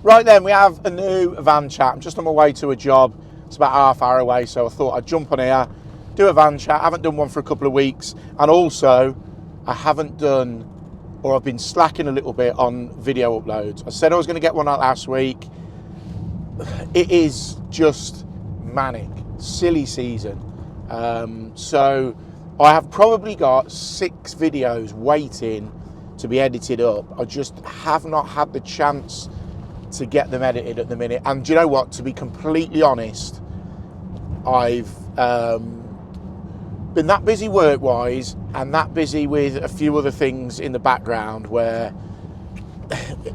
Right then, we have a new van chat. I'm just on my way to a job. It's about half hour away, so I thought I'd jump on here, do a van chat. I haven't done one for a couple of weeks, and also I haven't done, or I've been slacking a little bit on video uploads. I said I was going to get one out last week. It is just manic, silly season. So I have probably got 6 videos waiting to be edited up. I just have not had the chance to get them edited at the minute. And do you know what? To be completely honest, I've been that busy work-wise and that busy with a few other things in the background where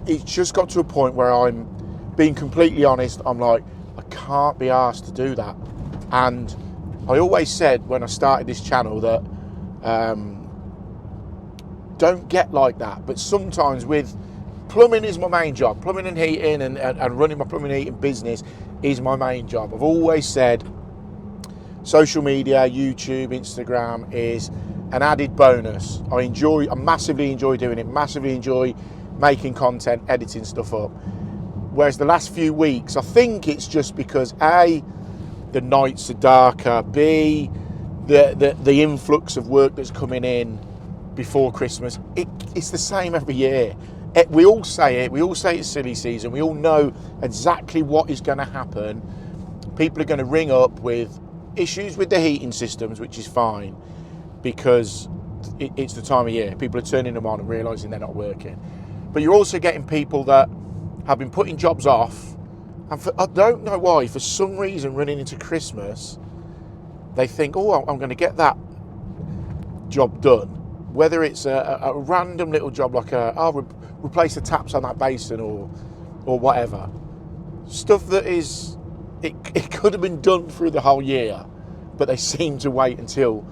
it's just got to a point where I'm being completely honest. I'm like, I can't be asked to do that. And I always said when I started this channel that don't get like that. But sometimes with plumbing is my main job. Plumbing and heating and running my plumbing and heating business is my main job. I've always said social media, YouTube, Instagram is an added bonus. I massively enjoy doing it, massively enjoy making content, editing stuff up. Whereas the last few weeks, I think it's just because A, the nights are darker, B, the influx of work that's coming in before Christmas. It's the same every year. We all say it's silly season. We all know exactly what is going to happen. People are going to ring up with issues with the heating systems, which is fine because it's the time of year. People are turning them on and realising they're not working. But you're also getting people that have been putting jobs off, and I don't know why, for some reason running into Christmas, they think, oh, I'm going to get that job done. Whether it's a random little job like replace the taps on that basin or whatever. Stuff that is, it could have been done through the whole year, but they seem to wait until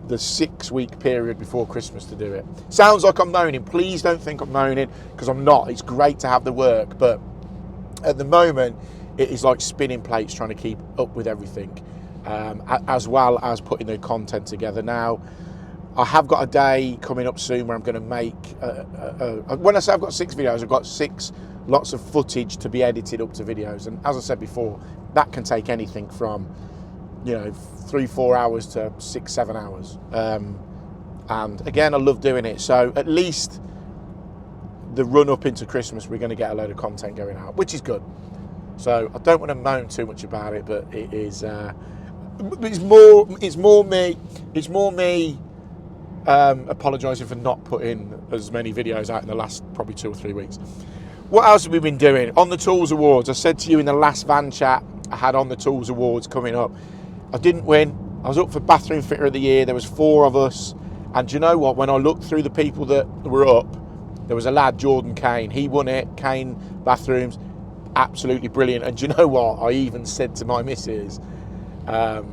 the 6-week period before Christmas to do it. Sounds like I'm moaning. Please don't think I'm moaning, because I'm not. It's great to have the work, but at the moment, it is like spinning plates trying to keep up with everything, as well as putting the content together. Now, I have got a day coming up soon where I'm going to make, when I say I've got 6 videos, I've got 6 lots of footage to be edited up to videos. And as I said before, that can take anything from, 3-4 hours to 6-7 hours. And again, I love doing it. So at least the run up into Christmas, we're going to get a load of content going out, which is good. So I don't want to moan too much about it, but it is, it's more me apologising for not putting as many videos out in the last probably 2 or 3 weeks. What else have we been doing? On the Tools Awards, I said to you in the last van chat, I had On the Tools Awards coming up. I didn't win. I was up for Bathroom Fitter of the Year. There was 4 of us. And do you know what? When I looked through the people that were up, there was a lad, Jordan Kane. He won it. Kane Bathrooms. Absolutely brilliant. And do you know what? I even said to my missus, I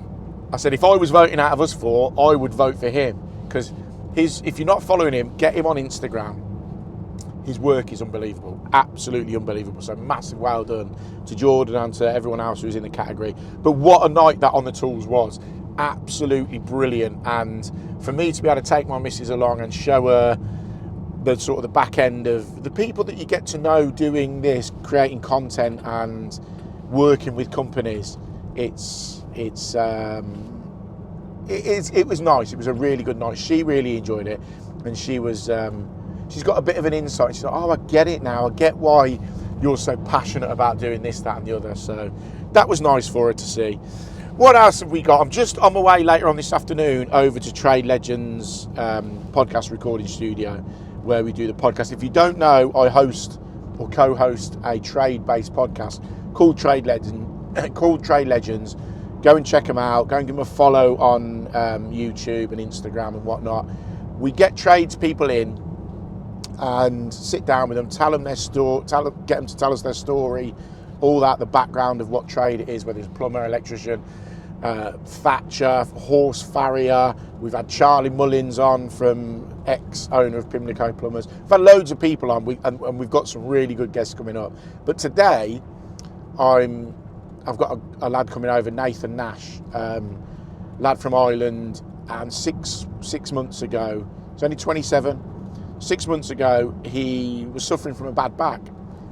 said, if I was voting out of us 4, I would vote for him. Because if you're not following him, get him on Instagram. His work is unbelievable, absolutely unbelievable. So massive well done to Jordan and to everyone else who's in the category. But what a night that On the Tools was, absolutely brilliant. And for me to be able to take my missus along and show her the sort of the back end of the people that you get to know doing this, creating content and working with companies, it was nice. It was a really good night. She really enjoyed it, and she was. She's got a bit of an insight. She's like, oh, I get it now. I get why you're so passionate about doing this, that, and the other. So that was nice for her to see. What else have we got? I'm just on my way later on this afternoon over to Trade Legends podcast recording studio, where we do the podcast. If you don't know, I host or co-host a trade-based podcast called Trade Legends. Go and check them out. Go and give them a follow on YouTube and Instagram and whatnot. We get tradespeople in and sit down with them, tell them their story, get them to tell us their story, all that, the background of what trade it is, whether it's plumber, electrician, thatcher, horse farrier. We've had Charlie Mullins on, from ex-owner of Pimlico Plumbers. We've had loads of people on, and we've got some really good guests coming up. But today, I've got a lad coming over, Nathan Nash, lad from Ireland, and six months ago, he's only 27, 6 months ago, he was suffering from a bad back,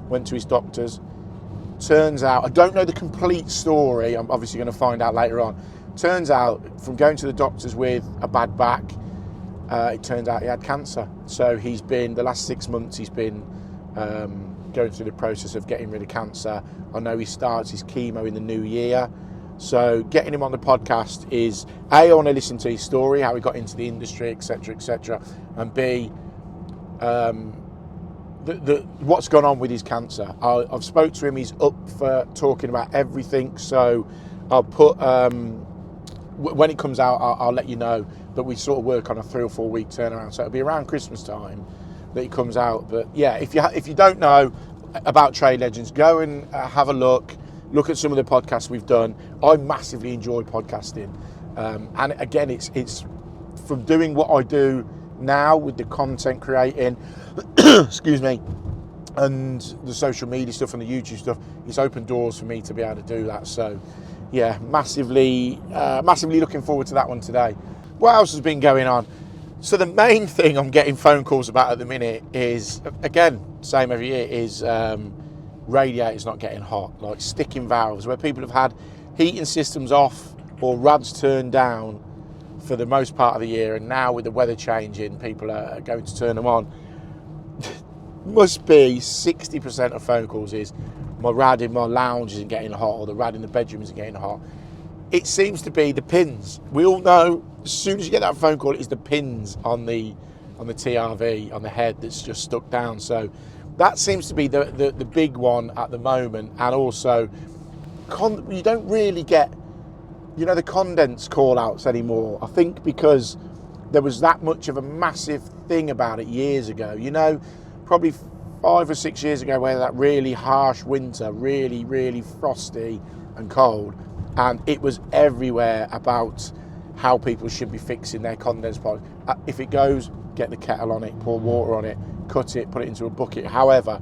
went to his doctors. Turns out, I don't know the complete story, I'm obviously going to find out later on. Turns out, from going to the doctors with a bad back, it turns out he had cancer. So he's been, the last 6 months, he's been going through the process of getting rid of cancer. I know he starts his chemo in the new year. So getting him on the podcast is, A, I want to listen to his story, how he got into the industry, etc., and B, what's gone on with his cancer. I've spoke to him, he's up for talking about everything, so I'll put, when it comes out, I'll let you know, but we sort of work on a 3 or 4 week turnaround, so it'll be around Christmas time that it comes out. But yeah, if you don't know about Trade Legends, go and have a look at some of the podcasts we've done. I massively enjoy podcasting, and again, it's from doing what I do now with the content creating, excuse me, and the social media stuff and the YouTube stuff. It's opened doors for me to be able to do that. So yeah, massively looking forward to that one today. What else has been going on? So the main thing I'm getting phone calls about at the minute is, again, same every year, is radiators not getting hot, like sticking valves, where people have had heating systems off or rods turned down for the most part of the year, and now with the weather changing, people are going to turn them on. Must be 60% of phone calls is my rad in my lounge isn't getting hot, or the rad in the bedroom isn't getting hot. It seems to be the pins. We all know as soon as you get that phone call, it's the pins on the TRV, on the head, that's just stuck down. So that seems to be the big one at the moment. And also, you don't really get, the condense call outs anymore. I think because there was that much of a massive thing about it years ago, probably 5 or 6 years ago, where that really harsh winter, really, really frosty and cold, and it was everywhere about how people should be fixing their condense pipes. If it goes, get the kettle on it, pour water on it, cut it, put it into a bucket, however.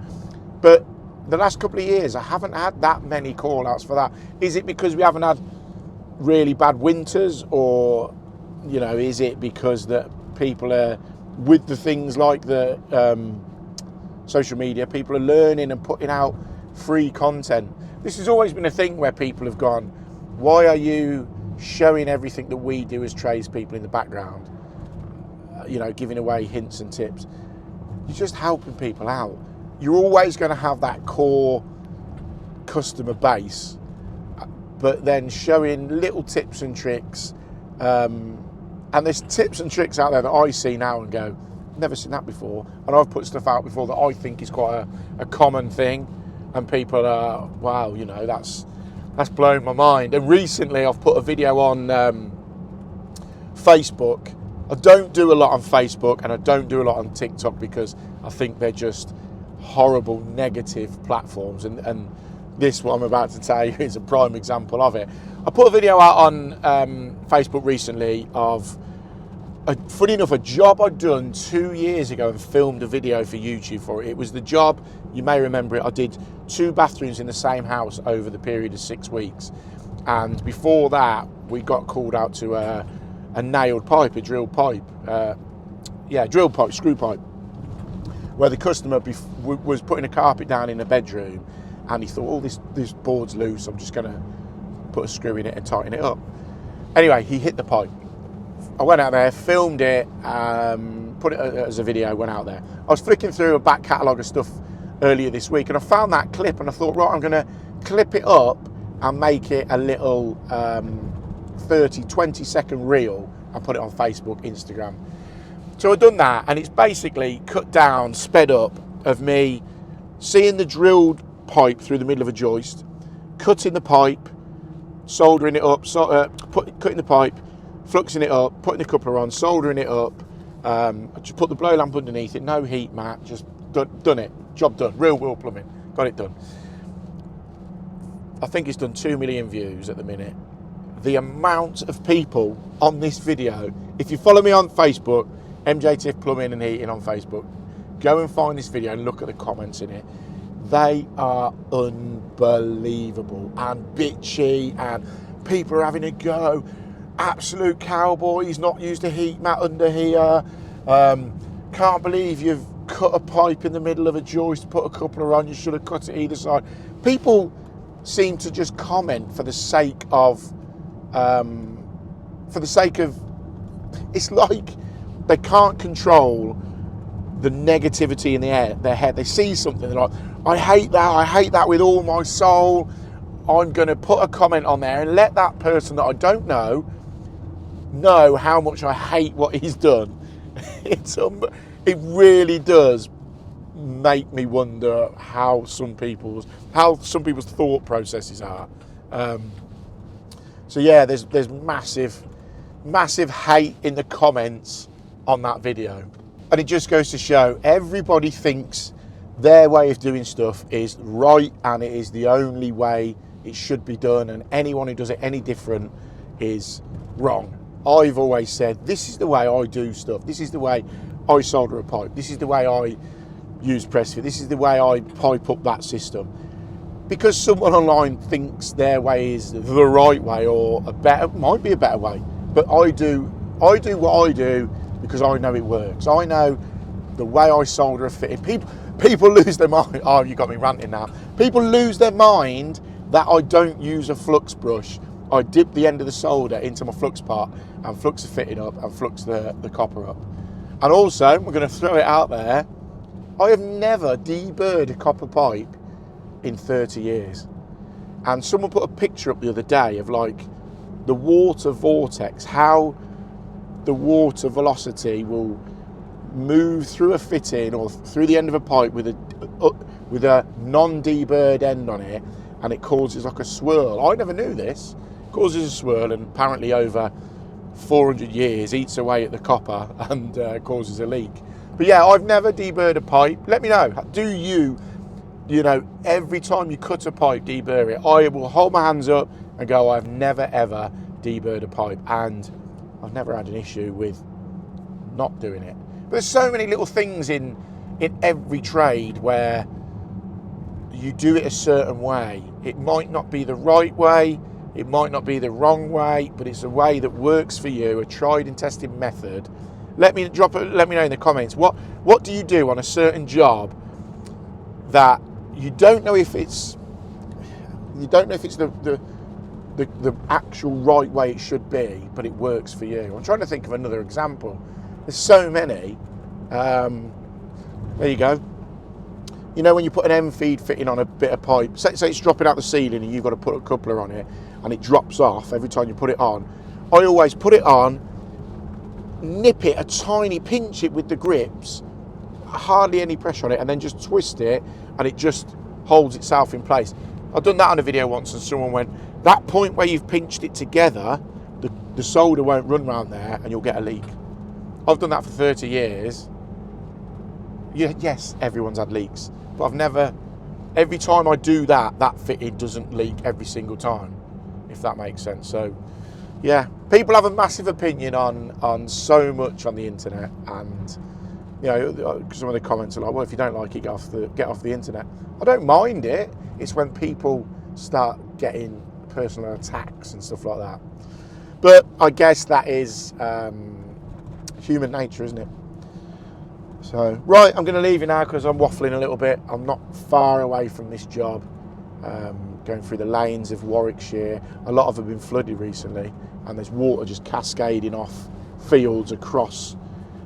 But the last couple of years, I haven't had that many call outs for that. Is it because we haven't had really bad winters, or is it because that people are, with the things like the social media, people are learning and putting out free content? This has always been a thing where people have gone, why are you showing everything that we do as tradespeople in the background, giving away hints and tips? You're just helping people out. You're always going to have that core customer base, but then showing little tips and tricks, and there's tips and tricks out there that I see now and go, never seen that before. And I've put stuff out before that I think is quite a common thing, and people are, wow, that's blown my mind. And recently I've put a video on Facebook. I don't do a lot on Facebook, and I don't do a lot on TikTok, because I think they're just horrible, negative platforms, and this, what I'm about to tell you, is a prime example of it. I put a video out on Facebook recently of, funny enough, a job I'd done 2 years ago and filmed a video for YouTube for it. It was the job, you may remember it, I did 2 bathrooms in the same house over the period of 6 weeks. And before that, we got called out to a nailed pipe, a drilled pipe. Drilled pipe, screw pipe, where the customer was putting a carpet down in a bedroom, and he thought, oh, this board's loose, I'm just going to put a screw in it and tighten it up. Anyway, he hit the pipe. I went out there, filmed it, put it as a video, went out there. I was flicking through a back catalogue of stuff earlier this week, and I found that clip, and I thought, right, I'm going to clip it up and make it a little 20 second reel and put it on Facebook, Instagram. So I've done that, and it's basically cut down, sped up, of me seeing the drilled pipe through the middle of a joist, cutting the pipe, soldering it up, cutting the pipe, fluxing it up, putting the coupler on, soldering it up, just put the blow lamp underneath it, no heat mat, just done it, job done, real world plumbing, got it done. I think it's done 2 million views at the minute. The amount of people on this video, if you follow me on Facebook, MJTIFF Plumbing and Heating on Facebook, go and find this video and look at the comments in it. They are unbelievable and bitchy, and people are having a go. Absolute cowboys, not used a heat mat under here. Can't believe you've cut a pipe in the middle of a joist, put a coupler on, you should have cut it either side. People seem to just comment for the sake of, it's like they can't control the negativity in their head. They see something, they're like, I hate that with all my soul. I'm going to put a comment on there and let that person that I don't know how much I hate what he's done. It really does make me wonder how some people's thought processes are. So yeah, there's massive hate in the comments on that video, and it just goes to show everybody thinks their way of doing stuff is right and it is the only way it should be done, and anyone who does it any different is wrong. I've always said, this is the way I do stuff. This is the way I solder a pipe. This is the way I use press fit. This is the way I pipe up that system. Because someone online thinks their way is the right way, or might be a better way. But I do what I do because I know it works. I know the way I solder a fitting. People lose their mind. Oh, you got me ranting now. People lose their mind that I don't use a flux brush. I dip the end of the solder into my flux pot and flux the fitting up and flux the copper up. And also, we're going to throw it out there, I have never deburred a copper pipe in 30 years. And someone put a picture up the other day of like the water vortex, how the water velocity will move through a fitting or through the end of a pipe with a non-deburred end on it, and it causes like a swirl. I never knew this. It causes a swirl, and apparently over 400 years eats away at the copper and causes a leak. But yeah, I've never deburred a pipe. Let me know. Do you every time you cut a pipe, deburr it? I will hold my hands up and go, I've never ever deburred a pipe, and I've never had an issue with not doing it. But there's so many little things in every trade where you do it a certain way. It might not be the right way, it might not be the wrong way, but it's a way that works for you, a tried and tested method. Let me know in the comments, what do you do on a certain job that you don't know if it's the actual right way it should be, but it works for you. I'm trying to think of another example. There's so many. There you go. You know, when you put an M-feed fitting on a bit of pipe, say it's dropping out the ceiling and you've got to put a coupler on it and it drops off every time you put it on. I always put it on, nip it a tiny, pinch it with the grips, hardly any pressure on it, and then just twist it and it just holds itself in place. I've done that on a video once and someone went, that point where you've pinched it together, the solder won't run around there and you'll get a leak. I've done that for 30 years. Yes, everyone's had leaks, but I've never, every time I do that fitting doesn't leak every single time, if that makes sense. So yeah, people have a massive opinion on so much on the internet, and you know, some of the comments are like, well, if you don't like it, get off the internet. I don't mind it. It's when people start getting personal attacks and stuff like that. But I guess that is human nature, isn't it? So, right, I'm going to leave you now because I'm waffling a little bit. I'm not far away from this job, going through the lanes of Warwickshire. A lot of them have been flooded recently, and there's water just cascading off fields across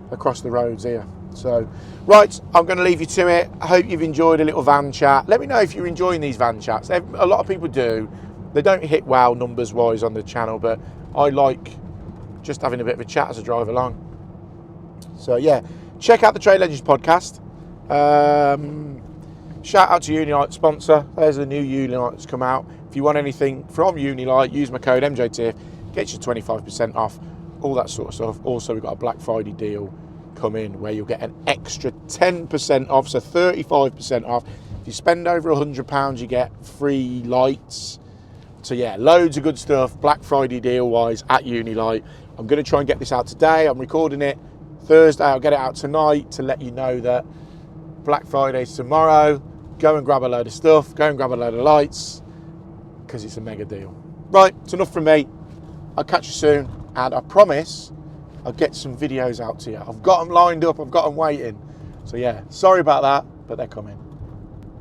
the roads here. So, right, I'm going to leave you to it. I hope you've enjoyed a little van chat. Let me know if you're enjoying these van chats. A lot of people do. They don't hit wow numbers-wise on the channel, but I like just having a bit of a chat as I drive along. So, yeah. Check out the Trade Legends podcast. Shout out to Unilite sponsor. There's a new Unilite that's come out. If you want anything from Unilite, use my code MJTIFF. Get you 25% off. All that sort of stuff. Also, we've got a Black Friday deal coming where you'll get an extra 10% off, so 35% off. If you spend over £100, you get free lights. So yeah, loads of good stuff. Black Friday deal wise at Unilite. I'm going to try and get this out today. I'm recording it Thursday. I'll get it out tonight to let you know that Black Friday's tomorrow. Go and grab a load of stuff. Go and grab a load of lights because it's a mega deal. Right, it's enough from me. I'll catch you soon, and I promise I'll get some videos out to you. I've got them lined up. I've got them waiting. So yeah, sorry about that, but they're coming.